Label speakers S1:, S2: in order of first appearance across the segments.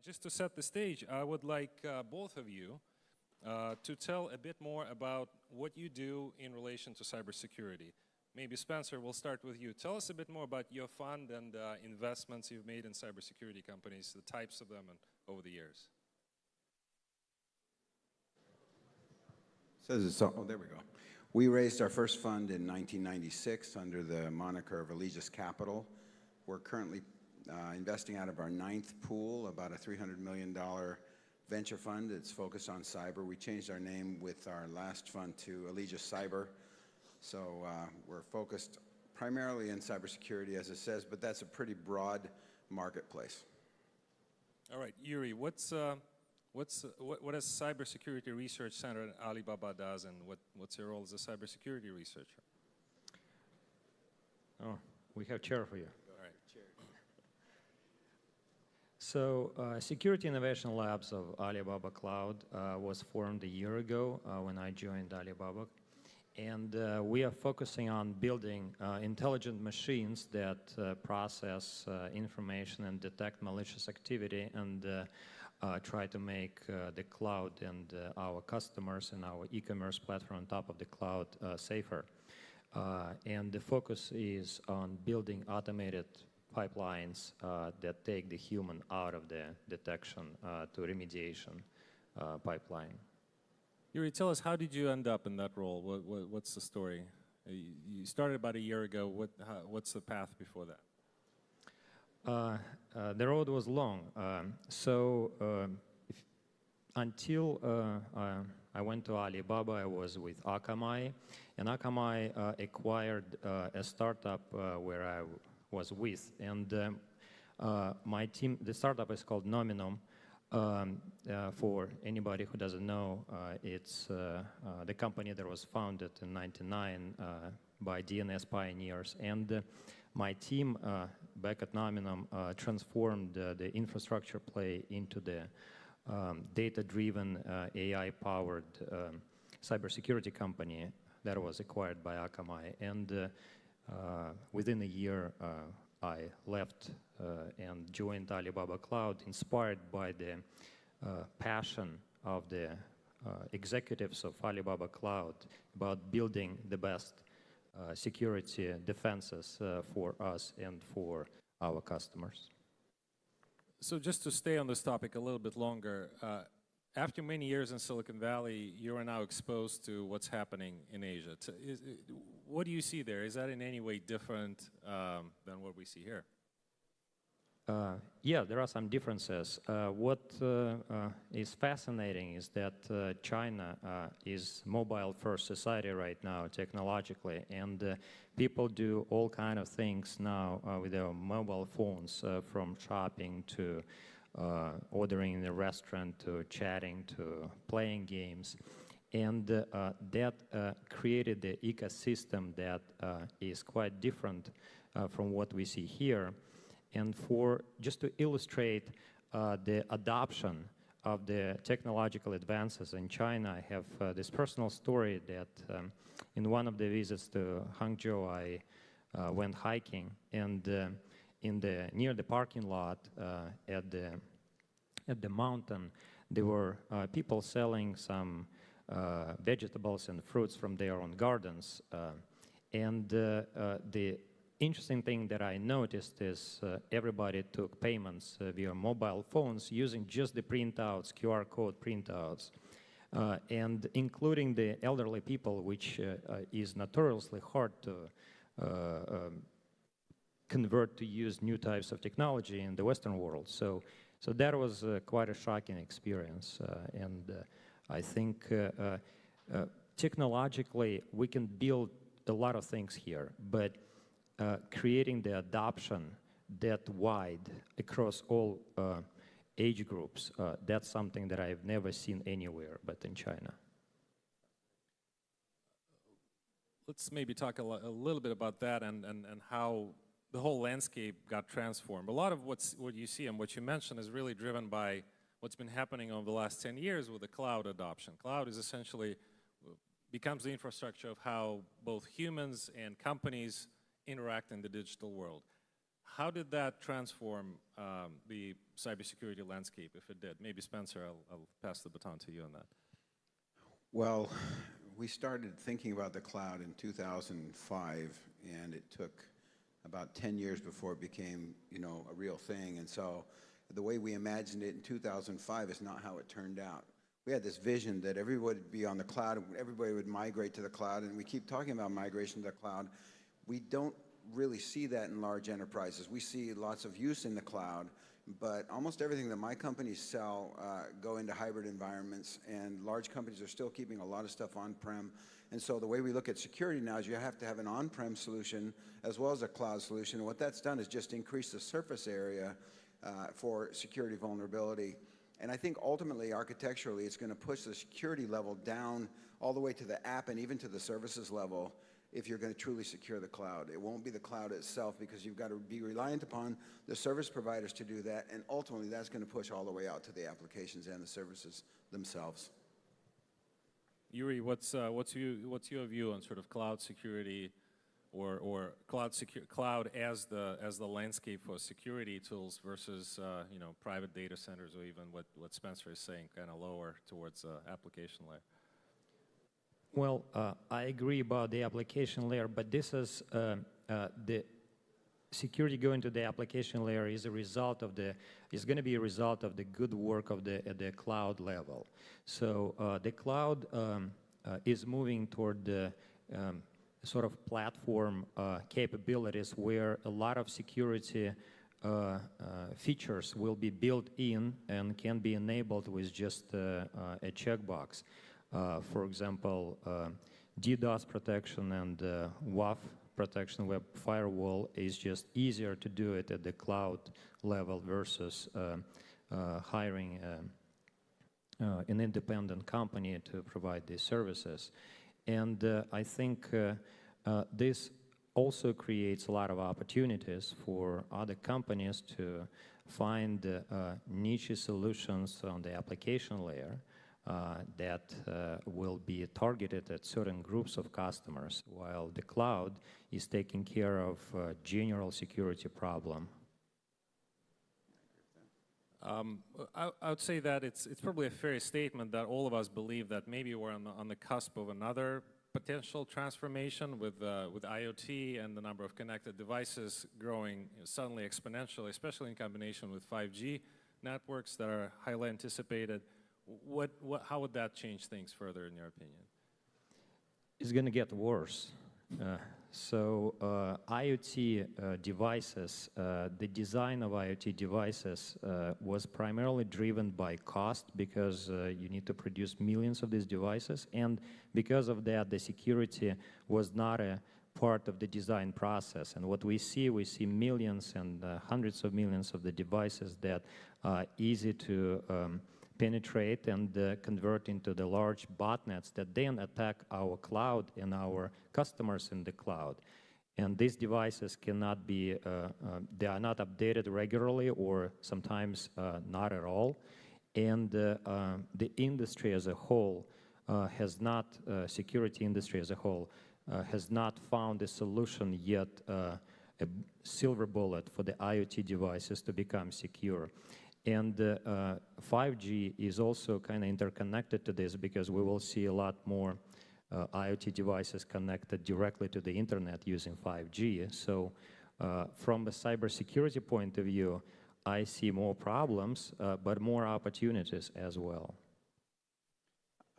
S1: Just to set the stage, I would like both of you to tell a bit more about what you do in relation to cybersecurity. Maybe Spencer, we'll start with you. Tell us a bit more about your fund and investments you've made in cybersecurity companies, the types of them and over the years.
S2: Oh, there we go. We raised our first fund in 1996 under the moniker of AllegisCyber. We're currently investing out of our 9th pool, about a $300 million venture fund. It's focused on cyber. We changed our name with our last fund to AllegisCyber. So we're focused primarily in cybersecurity, as it says, but that's a pretty broad marketplace.
S1: All right, Yury, what does Cybersecurity Research Center at Alibaba does, and what's your role as a cybersecurity researcher?
S3: Oh, we have chair for you.
S1: All right, chair.
S3: So Security Innovation Labs of Alibaba Cloud was formed a year ago when I joined Alibaba. And we are focusing on building intelligent machines that process information and detect malicious activity and try to make the cloud and our customers and our e-commerce platform on top of the cloud safer. And the focus is on building automated pipelines that take the human out of the detection to remediation pipeline.
S1: Yury, tell us, how did you end up in that role? What's the story? You started about a year ago. What's the path before that?
S3: The road was long. Until I went to Alibaba, I was with Akamai, and Akamai acquired a startup where I was with. And my team, the startup is called Nominum. For anybody who doesn't know, it's the company that was founded in '99 by DNS pioneers. And my team back at Nominum transformed the infrastructure play into the data-driven, AI-powered cybersecurity company that was acquired by Akamai. And within a year, I left and joined Alibaba Cloud, inspired by the passion of the executives of Alibaba Cloud about building the best security defenses for us and for our customers.
S1: So just to stay on this topic a little bit longer, after many years in Silicon Valley, you are now exposed to what's happening in Asia. What do you see there? Is that in any way different than what we see here?
S3: Yeah, there are some differences. What is fascinating is that China is mobile-first society right now, technologically, and people do all kinds of things now with their mobile phones, from shopping to ordering in a restaurant to chatting to playing games. And that created the ecosystem that is quite different from what we see here. And just to illustrate the adoption of the technological advances in China, I have this personal story that in one of the visits to Hangzhou, I went hiking, and near the parking lot at the mountain, there were people selling some vegetables and fruits from their own gardens. And the interesting thing that I noticed is everybody took payments via mobile phones using just the printouts, QR code printouts, and including the elderly people, which is notoriously hard to convert to use new types of technology in the Western world. So that was quite a shocking experience. And I think technologically we can build a lot of things here, but creating the adoption that wide across all age groups, that's something that I've never seen anywhere but in China.
S1: Let's maybe talk a little bit about that and how the whole landscape got transformed. A lot of what you see and what you mentioned is really driven by what's been happening over the last 10 years with the cloud adoption. Cloud is essentially becomes the infrastructure of how both humans and companies interact in the digital world. How did that transform the cybersecurity landscape, if it did? Maybe Spencer, I'll pass the baton to you on that.
S2: Well, we started thinking about the cloud in 2005, and it took about 10 years before it became, a real thing. And so the way we imagined it in 2005 is not how it turned out. We had this vision that everybody would be on the cloud, and everybody would migrate to the cloud, and we keep talking about migration to the cloud. We don't really see that in large enterprises. We see lots of use in the cloud, but almost everything that my companies sell go into hybrid environments, and large companies are still keeping a lot of stuff on-prem. And so the way we look at security now is you have to have an on-prem solution as well as a cloud solution. And what that's done is just increase the surface area for security vulnerability. And I think ultimately, architecturally, it's going to push the security level down all the way to the app and even to the services level if you're going to truly secure the cloud. It won't be the cloud itself because you've got to be reliant upon the service providers to do that, and ultimately that's going to push all the way out to the applications and the services themselves.
S1: Yury, what's your view on sort of cloud security or cloud as the landscape for security tools versus private data centers, or even what Spencer is saying, kind of lower towards application layer?
S3: Well, I agree about the application layer, but this is the security going to the application layer is going to be a result of the good work of at the cloud level. So the cloud is moving toward the sort of platform capabilities where a lot of security features will be built in and can be enabled with just a checkbox. For example, DDoS protection and WAF protection, web firewall, is just easier to do it at the cloud level versus hiring an independent company to provide these services. And I think this also creates a lot of opportunities for other companies to find niche solutions on the application layer that will be targeted at certain groups of customers, while the cloud is taking care of general security problem.
S1: I would say that it's probably a fair statement that all of us believe that maybe we're on the cusp of another potential transformation with IoT and the number of connected devices growing suddenly exponentially, especially in combination with 5G networks that are highly anticipated. How would that change things further, in your opinion?
S3: It's going to get worse. IoT devices, the design of IoT devices was primarily driven by cost because you need to produce millions of these devices, and because of that, the security was not a part of the design process. And what we see millions and hundreds of millions of the devices that are easy to penetrate and convert into the large botnets that then attack our cloud and our customers in the cloud. And these devices cannot be, they are not updated regularly or sometimes not at all. And the industry as a whole security industry as a whole has not found a solution yet, a silver bullet for the IoT devices to become secure. And 5G is also kind of interconnected to this because we will see a lot more IoT devices connected directly to the internet using 5G. So from a cybersecurity point of view, I see more problems, but more opportunities as well.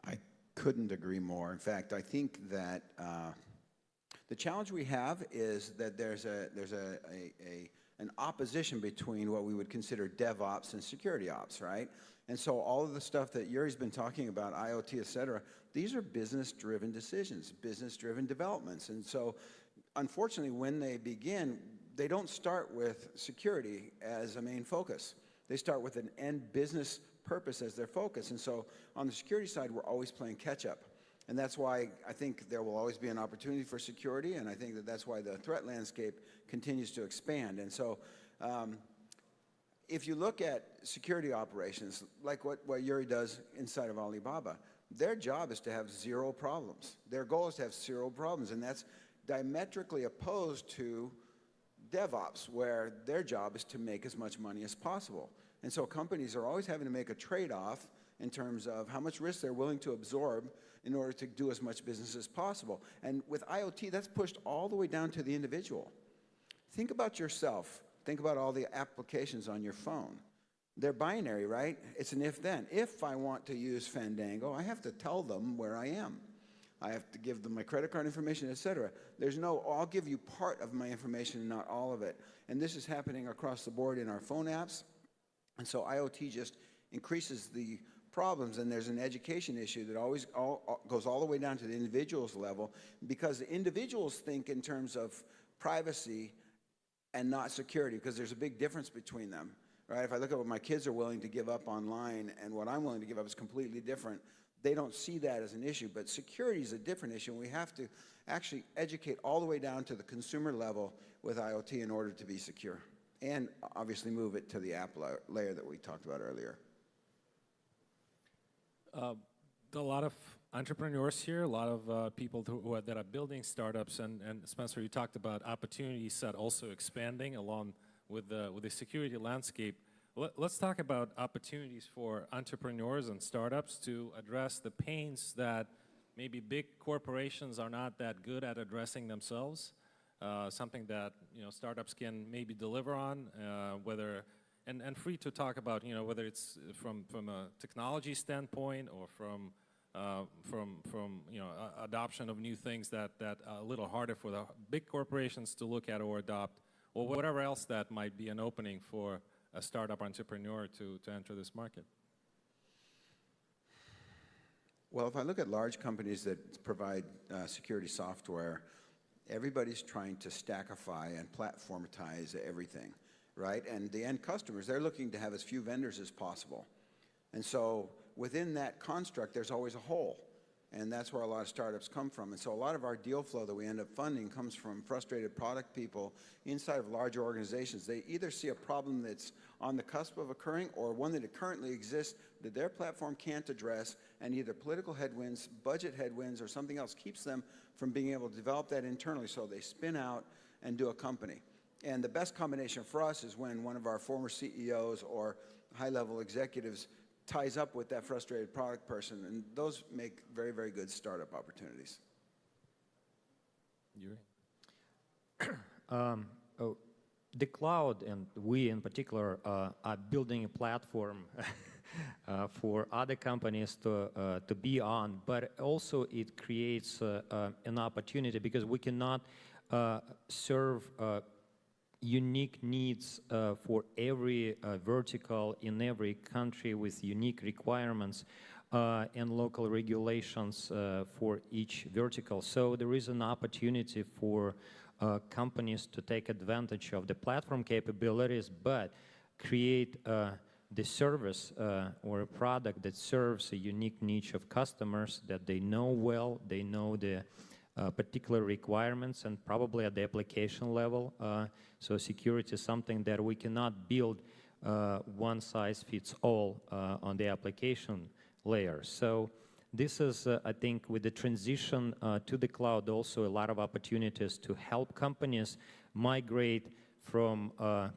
S2: I couldn't agree more. In fact, I think that the challenge we have is that there's an opposition between what we would consider DevOps and security ops, right? And so all of the stuff that Yury's been talking about, IoT, et cetera, these are business-driven decisions, business-driven developments. And so, unfortunately, when they begin, they don't start with security as a main focus. They start with an end business purpose as their focus. And so on the security side, we're always playing catch-up. And that's why I think there will always be an opportunity for security, and I think that that's why the threat landscape continues to expand. And so if you look at security operations, like what Yury does inside of Alibaba, their job is to have zero problems. Their goal is to have zero problems, and that's diametrically opposed to DevOps, where their job is to make as much money as possible. And so companies are always having to make a trade-off in terms of how much risk they're willing to absorb in order to do as much business as possible. And with IoT, that's pushed all the way down to the individual. Think about yourself. Think about all the applications on your phone. They're binary, right? It's an if-then. If I want to use Fandango, I have to tell them where I am. I have to give them my credit card information, et cetera. There's no, I'll give you part of my information and not all of it. And this is happening across the board in our phone apps. And so IoT just increases the problems, and there's an education issue that always goes all the way down to the individual's level, because the individuals think in terms of privacy and not security, because there's a big difference between them. Right? If I look at what my kids are willing to give up online and what I'm willing to give up is completely different. They don't see that as an issue, but security is a different issue, and we have to actually educate all the way down to the consumer level with IoT in order to be secure, and obviously move it to the app layer that we talked about earlier.
S1: A lot of entrepreneurs here, a lot of people that are building startups, and Spencer, you talked about opportunity set also expanding along with the security landscape. Let's talk about opportunities for entrepreneurs and startups to address the pains that maybe big corporations are not that good at addressing themselves. Something that startups can maybe deliver on, and free to talk about whether it's from a technology standpoint or from adoption of new things that are a little harder for the big corporations to look at or adopt, or whatever else that might be an opening for a startup entrepreneur to enter this market.
S2: Well, if I look at large companies that provide security software, everybody's trying to stackify and platformatize everything, right? And the end customers, they're looking to have as few vendors as possible. And so within that construct, there's always a hole. And that's where a lot of startups come from. And so a lot of our deal flow that we end up funding comes from frustrated product people inside of larger organizations. They either see a problem that's on the cusp of occurring, or one that currently exists that their platform can't address, and either political headwinds, budget headwinds, or something else keeps them from being able to develop that internally, so they spin out and do a company. And the best combination for us is when one of our former CEOs or high-level executives ties up with that frustrated product person, and those make very, very good startup opportunities.
S1: Yury?
S3: The cloud, and we in particular, are building a platform for other companies to be on, but also it creates an opportunity, because we cannot serve unique needs for every vertical in every country with unique requirements and local regulations for each vertical. So there is an opportunity for companies to take advantage of the platform capabilities, but create the service or a product that serves a unique niche of customers that they know well, they know the particular requirements, and probably at the application level. So security is something that we cannot build one size fits all on the application layer. So this is, I think, with the transition to the cloud, also a lot of opportunities to help companies migrate from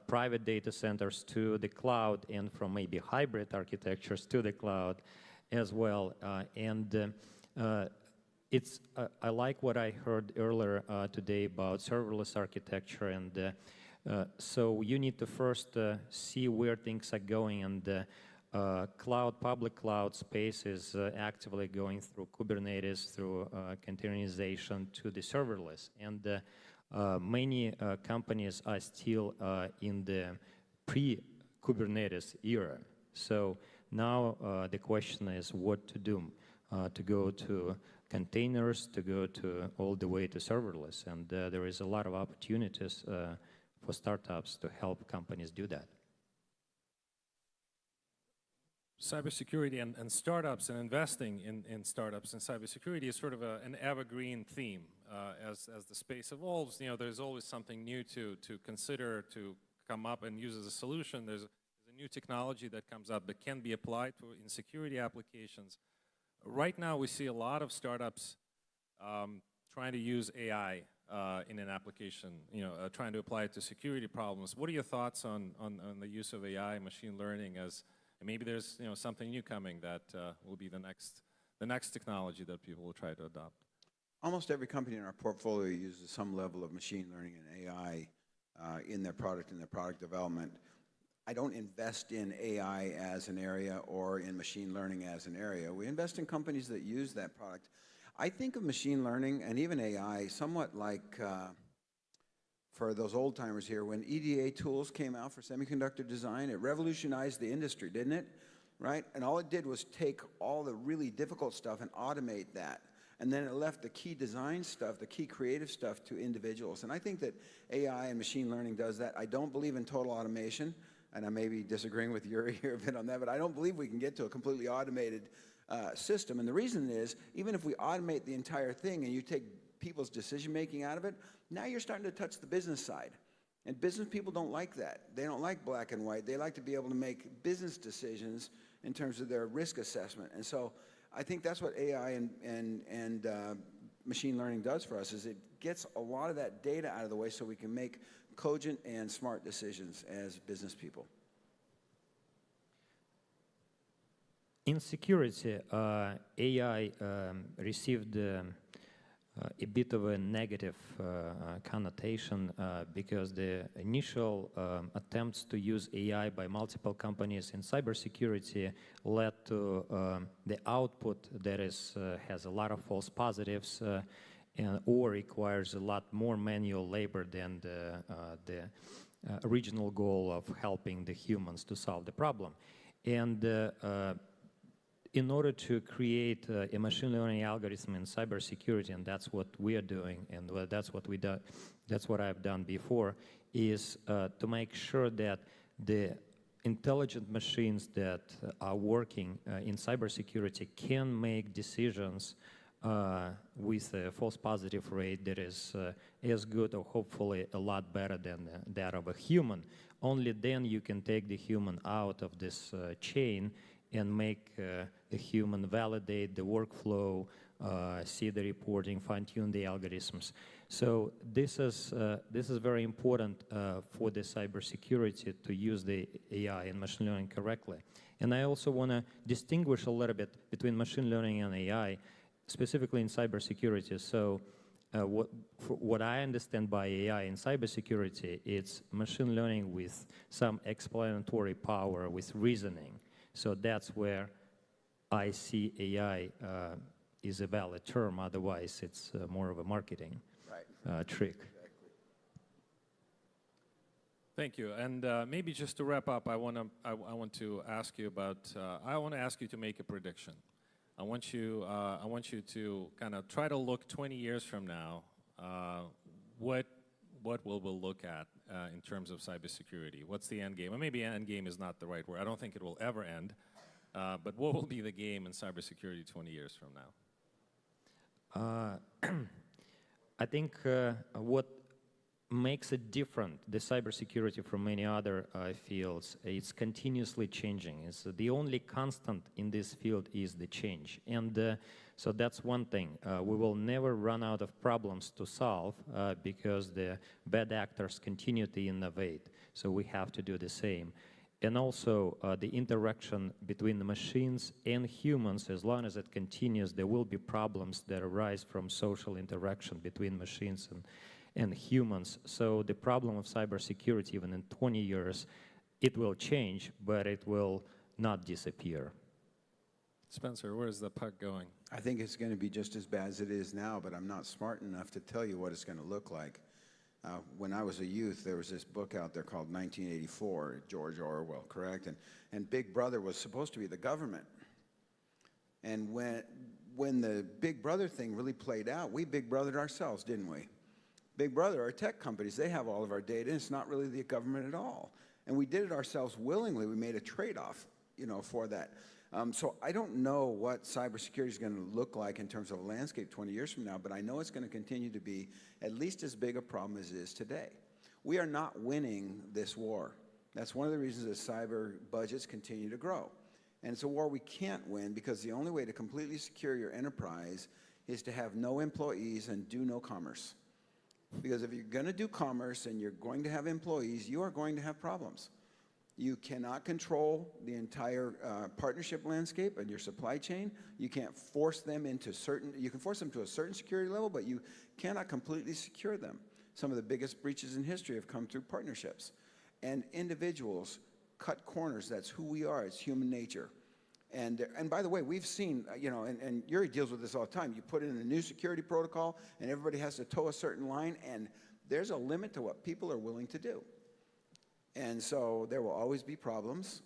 S3: private data centers to the cloud, and from maybe hybrid architectures to the cloud as well. I like what I heard earlier today about serverless architecture, and so you need to first see where things are going, and public cloud space is actively going through Kubernetes, through containerization to the serverless, and many companies are still in the pre-Kubernetes era. So now the question is what to do, to go to containers, to go to all the way to serverless, and there is a lot of opportunities for startups to help companies do that.
S1: Cybersecurity and startups, and investing in startups and cybersecurity is sort of an evergreen theme. As the space evolves, there's always something new to consider, to come up and use as a solution. There's a new technology that comes up that can be applied in security applications. Right now, we see a lot of startups trying to use AI in an application, trying to apply it to security problems. What are your thoughts on the use of AI, machine learning, as maybe there's something new coming that will be the next technology that people will try to adopt?
S2: Almost every company in our portfolio uses some level of machine learning and AI in their product development. I don't invest in AI as an area or in machine learning as an area. We invest in companies that use that product. I think of machine learning and even AI somewhat like, for those old timers here, when EDA tools came out for semiconductor design, it revolutionized the industry, didn't it? Right? And all it did was take all the really difficult stuff and automate that. And then it left the key design stuff, the key creative stuff to individuals. And I think that AI and machine learning does that. I don't believe in total automation, and I may be disagreeing with Yury here a bit on that, but I don't believe we can get to a completely automated system. And the reason is, even if we automate the entire thing and you take people's decision-making out of it, now you're starting to touch the business side. And business people don't like that. They don't like black and white. They like to be able to make business decisions in terms of their risk assessment. And so I think that's what AI and machine learning does for us, is it gets a lot of that data out of the way so we can make cogent and smart decisions as business people.
S3: In security, AI received a bit of a negative connotation because the initial attempts to use AI by multiple companies in cybersecurity led to the output that has a lot of false positives or requires a lot more manual labor than the original goal of helping the humans to solve the problem. And in order to create a machine learning algorithm in cybersecurity, and that's what we are doing, and that's what I've done before, is to make sure that the intelligent machines that are working in cybersecurity can make decisions with a false positive rate that is as good or hopefully a lot better than that of a human. Only then you can take the human out of this chain and make the human validate the workflow, see the reporting, fine-tune the algorithms. So this is very important for the cybersecurity to use the AI and machine learning correctly. And I also want to distinguish a little bit between machine learning and AI, specifically in cybersecurity. So what I understand by AI in cybersecurity, it's machine learning with some explanatory power, with reasoning. So that's where I see AI is a valid term. Otherwise, it's more of a marketing trick.
S2: Exactly.
S1: Thank you. And maybe just to wrap up, I want to ask you about. I want to ask you to make a prediction. I want you to kind of try to look 20 years from now. What will we look at in terms of cybersecurity? What's the end game? Or maybe end game is not the right word. I don't think it will ever end. But what will be the game in cybersecurity 20 years from now?
S3: I think what makes it different, the cybersecurity from many other fields, it's continuously changing. It's the only constant in this field is the change. And so that's one thing. We will never run out of problems to solve because the bad actors continue to innovate. So we have to do the same. And also the interaction between the machines and humans, as long as it continues, there will be problems that arise from social interaction between machines and humans. So the problem of cybersecurity, even in 20 years, it will change, but it will not disappear.
S1: Spencer, where's the puck going?
S2: I think it's going to be just as bad as it is now, but I'm not smart enough to tell you what it's going to look like. When I was a youth, there was this book out there called 1984, George Orwell, correct? And Big Brother was supposed to be the government. And when the Big Brother thing really played out, we Big Brothered ourselves, didn't we? Big Brother, our tech companies, they have all of our data, and it's not really the government at all. And we did it ourselves willingly. We made a trade-off, for that. So I don't know what cybersecurity is going to look like in terms of a landscape 20 years from now, but I know it's going to continue to be at least as big a problem as it is today. We are not winning this war. That's one of the reasons that cyber budgets continue to grow. And it's a war we can't win because the only way to completely secure your enterprise is to have no employees and do no commerce. Because if you're going to do commerce and you're going to have employees, you are going to have problems. You cannot control the entire partnership landscape and your supply chain. You can't force them into you can force them to a certain security level, but you cannot completely secure them. Some of the biggest breaches in history have come through partnerships. And individuals cut corners. That's who we are. It's human nature. And by the way, we've seen, and Yury deals with this all the time. You put in a new security protocol, and everybody has to toe a certain line, and there's a limit to what people are willing to do. And so there will always be problems.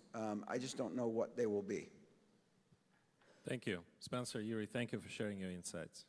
S2: I just don't know what they will be.
S1: Thank you. Spencer, Yury, thank you for sharing your insights.